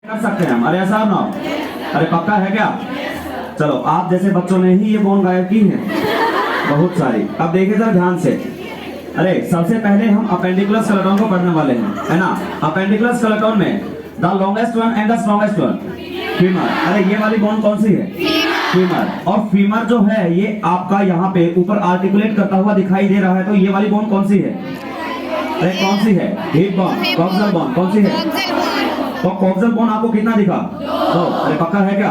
कर सकते हैं हम। अरे ऐसा ना, अरे पक्का है क्या? चलो, आप जैसे बच्चों ने ही ये बोन गायब की है बहुत सारी। अब देखिए जरा ध्यान से। अरे सबसे पहले हम अपेंडिकुलर स्केलेटन को पढ़ने वाले हैं, है ना। अपेंडिकुलर स्केलेटन में the longest one and the strongest one, femur. अरे ये वाली बोन कौन सी है? फीमर। और फीमर जो है ये आपका यहाँ पे ऊपर आर्टिकुलेट करता हुआ दिखाई दे रहा है, तो ये वाली बोन कौन सी है? अरे कौन सी है? Hip bone, coxal bone. कौन सी है? तो कॉक्सियल बोन आपको कितना दिखा? तो अरे पक्का है क्या?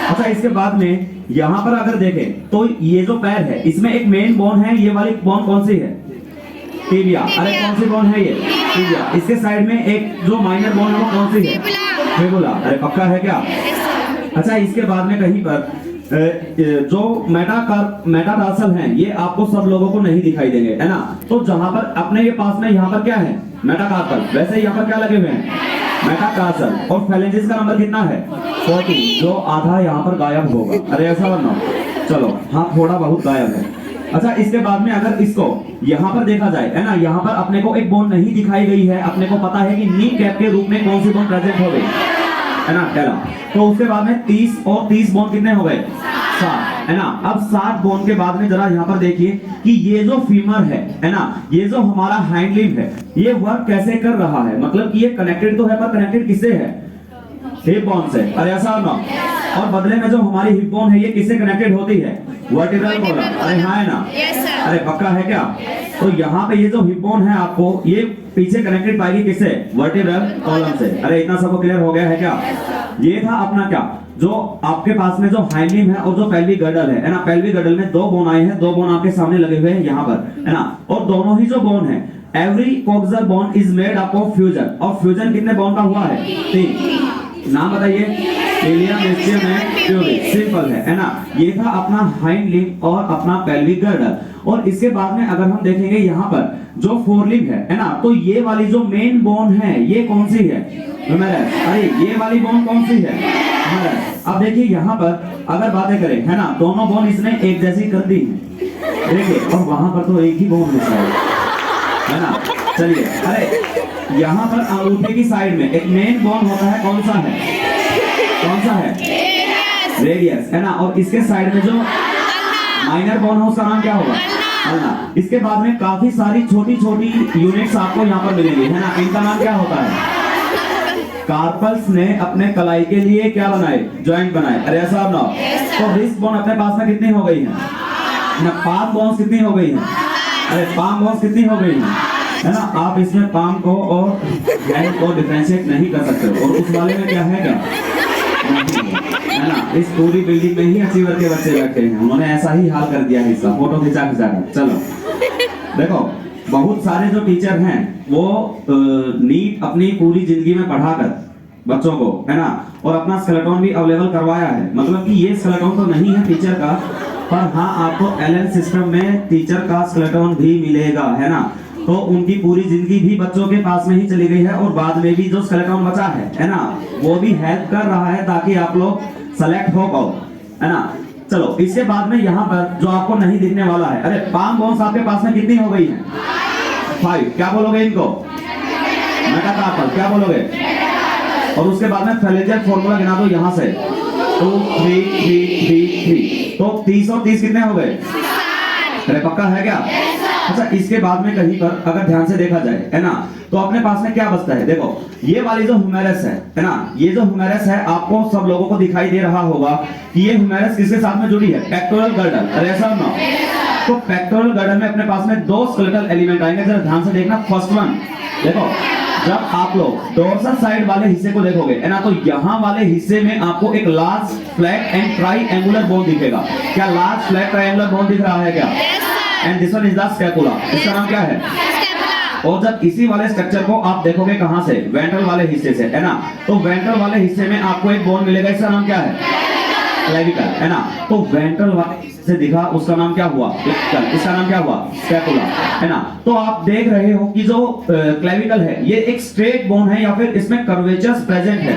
अच्छा, इसके बाद में यहाँ पर अगर देखें तो ये जो पैर है इसमें एक मेन बोन है, ये वाली बोन कौन सी है? टिबिया। अरे कौन सी बोन है ये? टिबिया। इसके साइड में एक जो माइनर बोन है वो कौन सी है? फिबुला। अरे पक्का है क्या? अच्छा, इसके बाद में कहीं पर जो मेटाटार्सल हैं ये आपको सब लोगों को नहीं दिखाई देंगे, है ना। तो जहां पर अपने ये पास में यहाँ पर क्या है? मेटाकार्पल। वैसे यहाँ पर क्या लगे हुए हैं? मेटाटार्सल। और फेलेंजिस का नंबर कितना है? 40, जो आधा यहाँ पर गायब होगा। अरे ऐसा बनना, चलो हाँ थोड़ा बहुत गायब है। अच्छा, इसके बाद में अगर इसको यहाँ पर देखा जाए, है ना, यहाँ पर अपने को एक बोन नहीं दिखाई गई है। अपने को पता है कि नी कैप के रूप में कौन सी बोन प्रेजेंट हो गई, है ना, पहला। तो उसके बाद में 30 और 30 बोन कितने हो गए? 60, है ना। अब 60 बोन के बाद में जरा यहाँ पर देखिए कि ये जो फीमर है ना, ये जो हमारा हाइंड लिम्ब है, ये वर्क कैसे कर रहा है। मतलब कि ये कनेक्टेड तो है, पर कनेक्टेड किससे है? हिप बोन से। अरे ऐसा ना। और बदले में जो हमारी हिप बोन है ये किससे कनेक्टेड होती है? Vertebral column. अरे हाँ है ना। अरे पक्का है क्या? तो यहाँ पे ये जो हिप बोन है आपको ये पीछे कनेक्टेड पाएगी किससे? वर्टिब्रल कॉलम से। अरे इतना सबको क्लियर हो गया है क्या? ये था अपना क्या, जो आपके पास में जो हाइंड लिम्ब है और जो पेल्विक गर्डल है ना। पेल्विक गर्डल में दो बोन आए हैं, दो बोन आपके सामने लगे हुए हैं यहाँ पर, है ना। और दोनों ही जो बोन है, every coxal bone is made up of fusion. और फ्यूजन कितने बोन का हुआ है? 3। नाम बताइए। Ilium, ischium and pubic. Simple है ना। ये था अपना हाइंड लिम्ब और अपना पेल्विक गर्डल। और इसके बाद में अगर हम देखेंगे यहाँ पर जो फोरलिम्ब है ना, तो ये वाली जो मेन बोन है ये कौन सी है? ह्यूमेरस। अरे ये वाली बोन कौन सी है? ह्यूमेरस। अब देखिए यहाँ पर अगर बातें करें, है ना, दोनों बोन इसने एक जैसी कर दी है, देखिए। और वहां पर तो एक ही बोन है ना। चलिए, अरे यहाँ पर अंगूठे की साइड में एक मेन बोन होता है, कौन सा है? कौन सा है? रेडियस, है ना। और इसके साइड में जो माइनर बोन है उसका नाम क्या होगा? अल्ना। इसके बाद में काफी सारी छोटी छोटी यूनिट्स आपको यहाँ पर मिलेंगी, है ना। इनका नाम क्या होता है? कार्पल्स ने अपने कलाई के लिए क्या बनाए? जॉइंट बनाए। अरे ऐसा ना। तो रिस्ट बोन अपने पास में कितनी हो गई है ना? पाम बोन्स कितनी हो गई है? अरे पाम बोन्स कितनी हो गई है ना। आप इसमें पाम को और हैंड को डिफरेंशिएट नहीं कर सकते। और उस वाले में क्या है क्या, है ना। इस पूरी बिल्डिंग में ही अचीवर के बच्चे बैठे हैं, उन्होंने ऐसा ही हाल कर दिया है इसका, फोटो खिंचा कर। चलो देखो, बहुत सारे जो टीचर हैं वो नीट अपनी पूरी जिंदगी में पढ़ाकर बच्चों को, है ना, और अपना स्केलेटन भी अवेलेबल करवाया है। मतलब कि ये स्केलेटन तो नहीं है टीचर का, पर हाँ आपको एलएन सिस्टम में टीचर का स्केलेटन भी मिलेगा, है ना। तो उनकी पूरी जिंदगी भी बच्चों के पास में ही चली गई है, और बाद में भी जो स्केलेटन बचा है ना, वो भी हेल्प कर रहा है ताकि आप लोग सेलेक्ट हो पाओ, है ना। चलो, इसके बाद में यहाँ पर जो आपको नहीं दिखने वाला है, अरे पाम बोन्स आपके पास में कितनी हो गई है? 5। क्या बोलोगे इनको? मेटाकार्पल। क्या बोलोगे? और उसके बाद में फेलेंजियल फॉर्मूला गिना दो यहाँ से, 2 3 3 3 3। तो 30 और 30 कितने हो गए? अरे पक्का है क्या? अच्छा, इसके बाद में कहीं पर अगर ध्यान से देखा जाए, है ना, तो अपने पास में क्या बचता है? देखो, ये वाली जो ह्यूमेरस है ना, ये जो ह्यूमेरस है आपको सब लोगों को दिखाई दे रहा होगा कि ये ह्यूमेरस किसके साथ में जुड़ी है? Pectoral girdle. अरे ऐसा ना। तो पेक्टोरल गर्डल में अपने पास में 2 स्केलेटल एलिमेंट आएंगे, जरा ध्यान से देखना। फर्स्ट वन, देखो, जब आप लोग डोर्सल साइड वाले हिस्से को देखोगे, है ना, तो यहाँ वाले हिस्से में आपको एक large flat and triangular bone दिखेगा। क्या लार्ज फ्लैट ट्राइएंगुलर बोन दिख रहा है क्या? And this one is the scapula. इसका नाम क्या है? और जब इसी वाले स्ट्रक्चर को आप देखोगे कहां से? वेंट्रल वाले हिस्से से, है ना। तो वेंट्रल वाले हिस्से में आपको एक बोन मिलेगा, इसका नाम क्या है? क्लेविकल, है ना। तो वेंट्रल वाले से दिखा, उसका नाम क्या हुआ? क्लेविकल। इसका नाम क्या हुआ? स्कैपुला, है ना। तो आप देख रहे हो कि जो क्लेविकल है ये एक स्ट्रेट बोन है या फिर इसमें कर्वेचर्स प्रेजेंट है?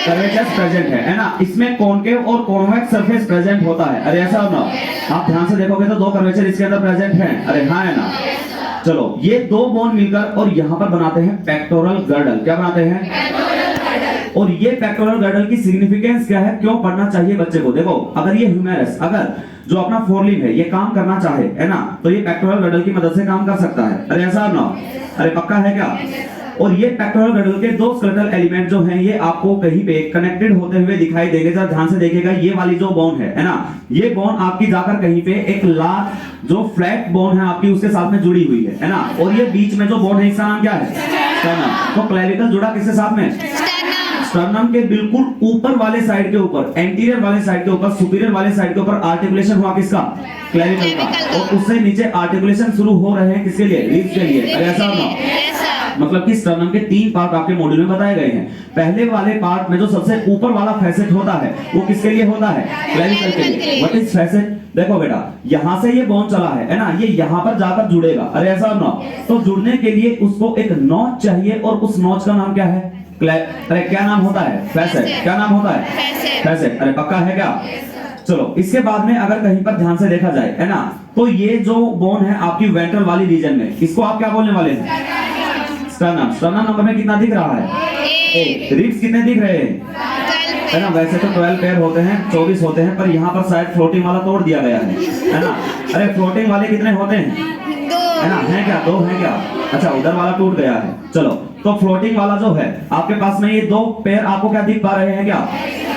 कर्वेचर्स प्रेजेंट है ना। इसमें कॉनकेव और कॉन्वेक्स सरफेस प्रेजेंट होता है। अरे ऐसा ना, आप ध्यान से देखोगे तो 2 कर्वेचर इसके अंदर प्रेजेंट हैं। अरे हाँ है ना। चलो, ये 2 बोन मिलकर और यहाँ पर बनाते हैं पेक्टोरल गर्डल। क्या बनाते हैं? और ये पेक्टोरल गर्डल की सिग्निफिकेंस क्या है, क्यों पढ़ना चाहिए बच्चे को? देखो, अगर ये ह्यूमेरस, अगर जो अपना फोरलिन है ये काम करना चाहे, है ना, तो ये पेक्टोरल गर्डल की मदद से काम कर सकता है। अरे ऐसा ना, अरे पक्का है क्या? और ये पेक्टोरल गर्डल के दो स्केलेटल एलिमेंट जो हैं ये आपको कहीं पे कनेक्टेड होते हुए दिखाई देंगे। जरा ध्यान से देखिएगा, ये वाली जो बोन है ना, ये बोन आपकी जाकर कहीं पे एक लार्ज जो फ्लैट बोन है आपकी उसके साथ में जुड़ी हुई है ना, और ये बीच में जो बोन है इसका नाम क्या है? स्टर्नम। तो क्लेविकल जुड़ा किसके साथ में? स्टर्नम के बिल्कुल ऊपर वाले साइड के ऊपर, एंटीरियर वाले साइड के ऊपर, सुपीरियर वाले साइड के ऊपर आर्टिकुलेशन हुआ किसका? क्लेविकल का। और उससे नीचे आर्टिकुलेशन शुरू हो रहे हैं किसके लिए? रिब्स के लिए। अरे ऐसा ना, मतलब कि स्टर्नम के 3 पार्ट आपके मॉड्यूल में बताए गए हैं। पहले वाले पार्ट में जो सबसे ऊपर वाला फैसेट होता है वो किसके लिए होता है? क्लेविकल के लिए। What is facet? देखो बेटा, यहाँ से ये बोन चला है ना, ये यहाँ पर जाकर जुड़ेगा। अरे ऐसा ना, तो जुड़ने के लिए उसको एक नॉच चाहिए और उस नॉच का नाम क्या है? अरे क्या नाम होता है? फैसेट। क्या नाम होता है? फैसेट। अरे पक्का है क्या? चलो, इसके बाद में अगर कहीं पर ध्यान से देखा जाए, है ना, तो ये जो बोन है आपकी वेंट्रल वाली रीजन में, इसको आप क्या बोलने वाले हैं? स्टर्नम। स्टर्नम नंबर में कितना दिख रहा है? 1। रिब्स कितने दिख रहे हैं? है ना, वैसे तो 12 पेयर होते हैं, 24 होते हैं, पर यहाँ पर शायद फ्लोटिंग वाला तोड़ दिया गया है ना। अरे फ्लोटिंग वाले कितने होते हैं? 2 है ना, है क्या? 2 है क्या? अच्छा, उधर वाला टूट गया है। चलो, तो फ्लोटिंग वाला जो है आपके पास में, ये 2 पेयर आपको क्या दिख पा रहे हैं क्या?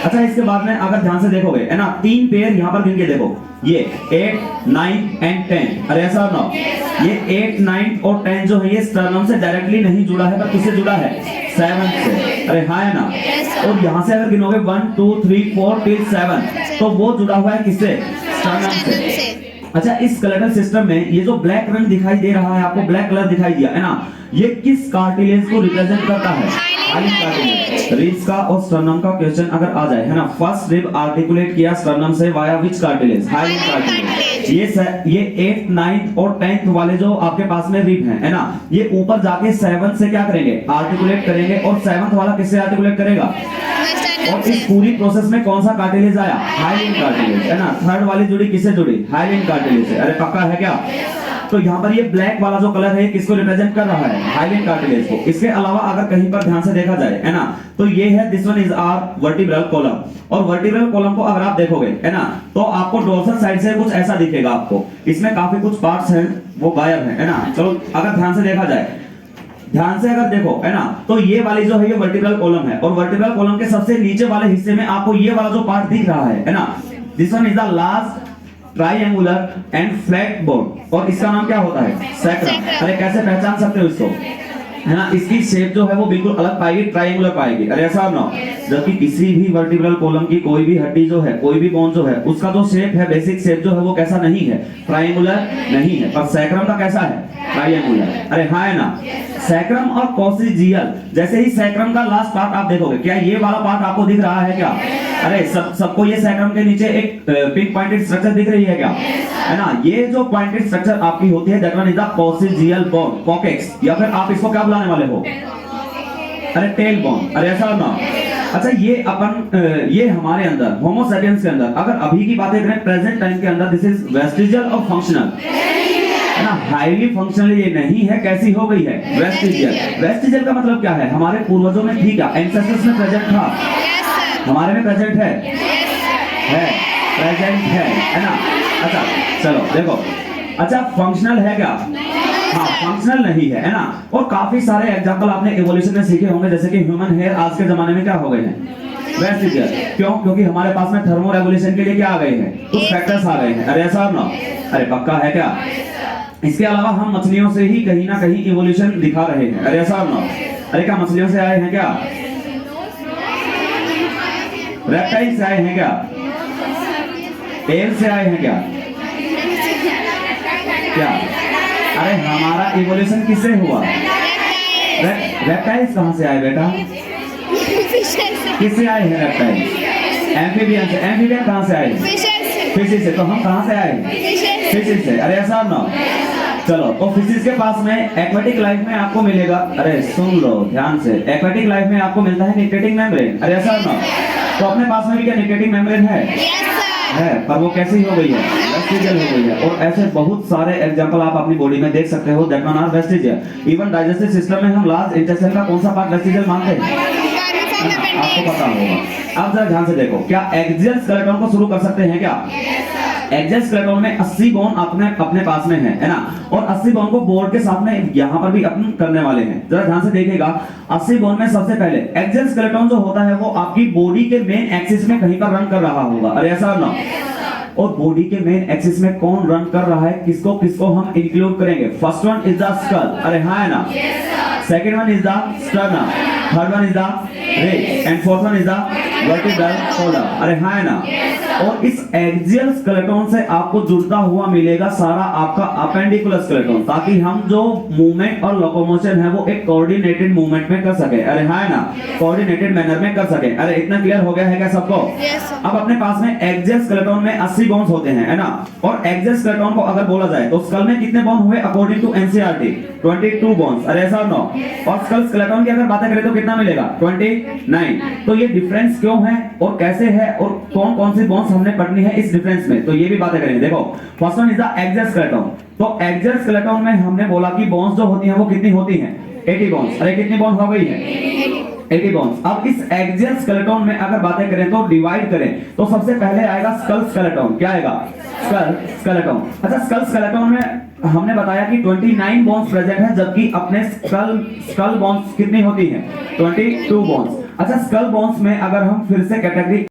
अच्छा, इसके बाद में अगर ध्यान से देखोगे, है ना, 3 पेयर यहाँ पर गिन के देखो, ये 8, 9 एंड 10। अरे ऐसा ना, ये 8, 9 और 10 जो है ये स्टर्नम से डायरेक्टली नहीं जुड़ा है, पर किससे जुड़ा है? 7 से। अरे हाँ है ना। और यहाँ से अगर गिनोगे 1, 2, 3, 4 till 7, तो वो जुड़ा हुआ है किससे? स्टर्नम से। अच्छा, इस स्केलेटल सिस्टम में ये जो ब्लैक रंग दिखाई दे रहा है आपको, ब्लैक कलर दिखाई दिया है ना, ये किस कार्टिलेज को रिप्रेजेंट करता है? Hyaline cartilage. रिब्स का और स्टर्नम का क्वेश्चन अगर आ जाए, है ना, फर्स्ट रिब आर्टिकुलेट किया स्टर्नम से वाया विच कार्टिलेज? Hyaline cartilage. ये 8, 9 और 10 वाले जो आपके पास में रिब है ना, ये ऊपर जाके 7 से क्या करेंगे? आर्टिकुलेट करेंगे। और 7th वाला किससे आर्टिकुलेट करेगा? और इस पूरी प्रोसेस में कौन सा कार्टिलेज आया? हाइलिन कार्टिलेज, है ना। 3rd वाली जुड़ी किससे जुड़ी? हाइलिन कार्टिलेज से। अरे पक्का है क्या? तो यहाँ पर ये ब्लैक वाला जो कलर है किसको रिप्रेजेंट कर रहा है? हाइलिन कार्टिलेज को। इसके अलावा अगर कहीं पर ध्यान से देखा जाए, है ना, तो ये है, this one is our vertebral column. और वर्टिब्रल कॉलम को अगर आप देखोगे, है ना, तो आपको डोर्सल साइड से कुछ ऐसा दिखेगा आपको। इसमें काफी कुछ पार्ट्स हैं वो गायब है ना। चलो, अगर ध्यान से देखा जाए, ध्यान से अगर देखो, है ना, तो ये वाली जो है ये वर्टिब्रल कॉलम है, और वर्टिब्रल कॉलम के सबसे नीचे वाले हिस्से में आपको ये वाला जो पार्ट दिख रहा है ना, this one is the large triangular and flat bone, और इसका नाम क्या होता है? सैक्रम। अरे कैसे पहचान सकते हो इसको? है ना, इसकी शेप जो है वो बिल्कुल अलग पाएगी, ट्राइएंगुलर पाएगी। अरे ऐसा ना, जबकि किसी भी वर्टिब्रल कॉलम की कोई भी हड्डी जो है, कोई भी बोन जो है, उसका जो शेप है, बेसिक शेप जो है वो कैसा नहीं है? ट्राइएंगुलर नहीं है। पर सैक्रम का कैसा है? ट्राइएंगुलर। अरे हाँ है ना। सैक्रम और कॉक्सिजियल, जैसे ही सैक्रम का लास्ट पार्ट आप देखोगे, क्या ये वाला पार्ट आपको दिख रहा है क्या? अरे सबको ये सैक्रम के नीचे एक पिन पॉइंटेड स्ट्रक्चर दिख रही है क्या? है ना, ये जो पॉइंटेड स्ट्रक्चर आपकी होती है, that one is the coccygeal bone, coccyx, या फिर आप इसको क्या बुलाने वाले हो? अरे टेल बोन। अरे ऐसा ना। अच्छा, ये हमारे अंदर होमो सेपियंस के अंदर अगर अभी की बातें करें, प्रेजेंट टाइम के अंदर, दिस इज वेस्टिजियल और फंक्शनल, है ना। हाईली फंक्शनल ये नहीं है, कैसी हो गई है? वेस्टिजियल। वेस्टिजियल का मतलब क्या है? हमारे पूर्वजों में थी क्या? एंसेस्टर्स में प्रेजेंट था? हमारे में प्रेजेंट है? प्रेजेंट है ना। अच्छा चलो देखो, अच्छा फंक्शनल है क्या? हाँ, फंक्शनल नहीं है ना। और काफी सारे एग्जांपल आपने इवोल्यूशन में सीखे होंगे, जैसे कि ह्यूमन हेयर आज के जमाने में क्या हो गए हैं? वेस्टिजियल। क्यों? क्योंकि हमारे पास में थर्मो रेगुलेशन के लिए क्या आ गए हैं? कुछ फैक्टर्स आ गए हैं। अरे ऐसा ना, अरे पक्का है क्या? इसके अलावा हम मछलियों से ही कहीं ना कहीं इवोल्यूशन दिखा रहे हैं। अरे ऐसा ना, अरे क्या मछलियों से आए हैं क्या? रेप्टाइल से आए हैं क्या? एल से आए हैं क्या? क्या? अरे हमारा इवोल्यूशन किससे हुआ? रेप्टाइल्स कहां से आए बेटा? किससे आए हैं रेप्टाइल्स? एम्फीबियन से। एम्फीबियन कहां से आए? फिशिस से। तो हम कहां से आए? फिशिस से। अरे ऐसा ना, चलो तो फिशिस के पास में एक्वेटिक लाइफ में आपको मिलेगा, अरे सुन लो ध्यान से, एक्वेटिक लाइफ में आपको मिलता है निक्टेटिंग मेम्ब्रेन। अरे ऐसा ना, तो अपने पास में भी क्या निक्टेटिंग मेम्ब्रेन है? है, पर वो कैसी हो गई है? वेस्टिजियल हो गई है। और ऐसे बहुत सारे एग्जांपल आप अपनी बॉडी में देख सकते हो, that one are vestigial. Even digestive system में हम लार्ज इंटेस्टाइन का कौन सा पार्ट वेस्टिजियल मानते हैं? आपको पता होगा। अब जरा ध्यान से देखो, क्या एक्सियल स्केलेटन को शुरू कर सकते हैं क्या? एक्सियल स्केलेटन में 80 बोन अपने पास में है ना, और 80 बोन को बोर्ड के साथ में यहाँ पर भी अपन करने वाले हैं। जरा ध्यान से देखिएगा, 80 बोन में सबसे पहले एक्सियल स्केलेटन जो होता है वो आपकी बॉडी के मेन एक्सिस में कहीं पर रन कर रहा होगा। अरे ऐसा ना, और बॉडी के मेन एक्सिस में कौन रन कर रहा है, किसको किसको हम इंक्लूड करेंगे? First one is the skull, अरे हाँ है ना, second one is the sternum, third one is the rib end fourth one is the vertebral column, अरे हाँ है ना। और इस एक्सियल स्केलेटन से आपको जुड़ता हुआ मिलेगा सारा आपका अपेंडिकुलर स्केलेटन, ताकि हम जो मूवमेंट और लोकोमोशन है वो एक कोऑर्डिनेटेड मूवमेंट में कर सके, अरे हाँ है ना, कोऑर्डिनेटेड मैनर में कर सके। अरे इतना क्लियर हो गया है क्या सबको? अब अपने पास में एक्सियल स्केलेटन में 80 बोन्स होते हैं, है ना, और एक्सियल स्केलेटन को अगर बोला जाए तो स्कल में कितने बोन हुए अकॉर्डिंग टू एनसीईआरटी? 22 बोन्स, अरे ऐसा नो। और स्कल स्केलेटन की अगर बातें करें तो कितना मिलेगा? 29। तो ये डिफरेंस क्यों है और कैसे है और कौन कौन सी बोन्स हमने पढ़नी है इस डिफरेंस में, तो ये भी बातें करेंगे। देखो, first one is the axial skeleton. तो एक्सियल स्केलेटन में हमने बोला कि बोन्स जो होती हैं वो कितनी होती हैं? 80 बोन्स। अरे कितनी बोन हो गई है? 80 बोन्स। अब इस एक्सियल स्केलेटन में अगर बातें करें तो डिवाइड करें तो सबसे पहले आएगा स्कल स्केलेटन। क्या आएगा? Skull skeleton. अच्छा, स्कल स्केलेटन में हमने बताया कि 29 बोन्स प्रेजेंट है, जबकि अपने स्कल बोन्स कितनी होती हैं? 22 बोन्स। अच्छा, स्कल बोन्स में अगर हम फिर से कैटेगरी